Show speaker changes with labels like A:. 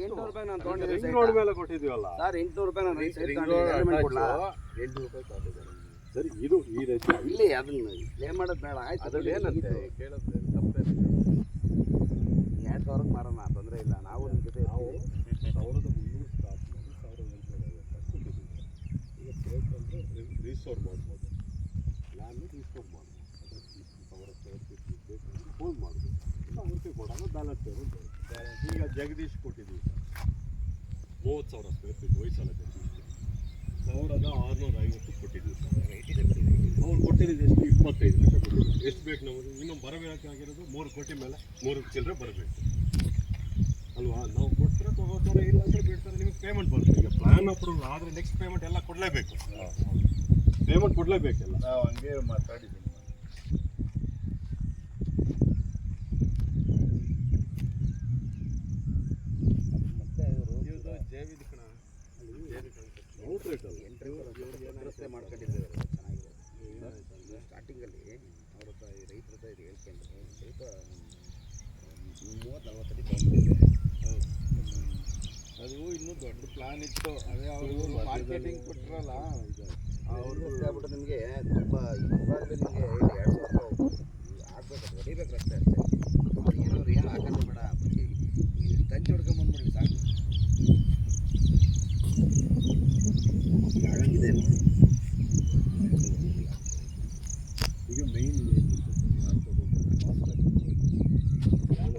A: 800 ರೂಪಾಯಿ ನಾನು ತಗೊಂಡಿದ್ದೆ
B: ರಿಂಗ್ ರೋಡ್ ಮೇಲೆ ಕೊಟ್ಟಿದ್ದೀವಲ್ಲ
A: ಸರ್ 800 ರೂಪಾಯಿ ನಾನು ರೈಟ್ ಸೈಡ್ ಕೊಡ್ಲಾ 800 ರೂಪಾಯಿ ತಗೊಂಡಿದ್ದೆ
B: ಸರಿ ಇದು ಈ ರೈತ
A: ಇಲ್ಲಿ ಅದನ್ನ ಕ್ಲೇಮ್ ಮಾಡೋದು ಬೇಡ ಆಯ್ತು
B: ಅದ್ರಲ್ಲಿ ಏನಂತೆ ಕೇಳುತ್ತೆ ತಪ್ಪೇನು
A: 2000ಕ್ಕೆ ಮಾರೋಣ ತೊಂದರೆ ಇಲ್ಲ ನಾವು ನಿಮ್ಮ ಜೊತೆ
B: ನಾವು 1300 ಸ್ಟಾರ್ಟ್ ಮಾಡಿ 1850 ಈಗ ಬೇಕಂದ್ರೆ ರೀಸ್ಟೋರ್ ಮಾಡ್ಬೋದು ಲ್ಯಾಂಡ್ ರೀಸ್ಟೋರ್ ಮಾಡ್ಬೋದು ಅದರ 1000 ಸ್ಕ್ವೇರ್ ಫೀಟ್ ಬೇಕಂದ್ರೆ ಹೋಲ್ಡ್ ಮಾಡ್ಬೋದು ಇಲ್ಲ ಅವ್ರಿಗೆ ಕೊಡೋದು ಬ್ಯಾಲೆನ್ಸ್ ಪೇಮೆಂಟ್ ಬರುತ್ತೆ ಈಗ ಜಗದೀಶ್ ಕೊಟ್ಟಿದ್ದೀವಿ sir 30,000 square feet Hoysala Jagadish 1650 ಕೊಟ್ಟಿದ್ದೀವಿ ಸರ್ ಅವ್ರು ಕೊಟ್ಟಿರೋದು ಎಷ್ಟು 25 ಲಕ್ಷ ಕೊಟ್ಟಿದ್ದೀವಿ ಎಷ್ಟು ಬೇಕು ನಮಗೆ ಇನ್ನೂ ಬರಬೇಕಾಗಿರೋದು 3 ಕೋಟಿ ಮೇಲೆ 3 ಚಿಲ್ಲರೆ ಬರಬೇಕು ಅಲ್ವಾ ನಾವು ಕೊಟ್ಟರೆ ತೊಗೋತಾರೆ ಇಲ್ಲ ಅಂದರೆ ಬಿಡ್ತಾರೆ ನಿಮಗೆ ಪೇಮೆಂಟ್ ಬರುತ್ತೆ ಈಗ ಪ್ಲ್ಯಾನ್ ಅಪ್ರೂವಲ್ ಆದರೆ ನೆಕ್ಸ್ಟ್ ಪೇಮೆಂಟ್ ಎಲ್ಲ ಕೊಡಲೇಬೇಕು ಪೇಮೆಂಟ್ ಕೊಡಲೇಬೇಕಲ್ಲ
C: ನಾವು ಹಂಗೆ ಮಾತಾಡಿದ್ದೀನಿ
A: ಮತ್ತೆ ಇವರು
C: ಜೇವಿದ ಕಣ
A: ರಸ್ತೆ ಮಾಡ್ಕೊಂಡಿದ್ದಾರೆ ಚೆನ್ನಾಗಿದೆ ಸ್ಟಾರ್ಟಿಂಗಲ್ಲಿ ಅವ್ರ ಹತ್ರ ರೈತರ ಹತ್ರ ಇದು ಹೇಳ್ಕೊಂಡು ಸ್ವಲ್ಪ 30-40 ಅಡಿ ತೊಗೊಂಡಿದ್ದೆ
C: ಅದು ಇನ್ನೂ ದೊಡ್ಡ ಪ್ಲಾನ್ ಇತ್ತು ಅದೇ ಅವರು ಮಾರ್ಕೆಟಿಂಗ್ ಕೊಟ್ಟಿರಲ್ಲ
A: ಅವ್ರು ಆಗ್ಬಿಟ್ಟು ನಿಮಗೆ ತುಂಬ ಇವಾಗಲೇ ನಿಮಗೆ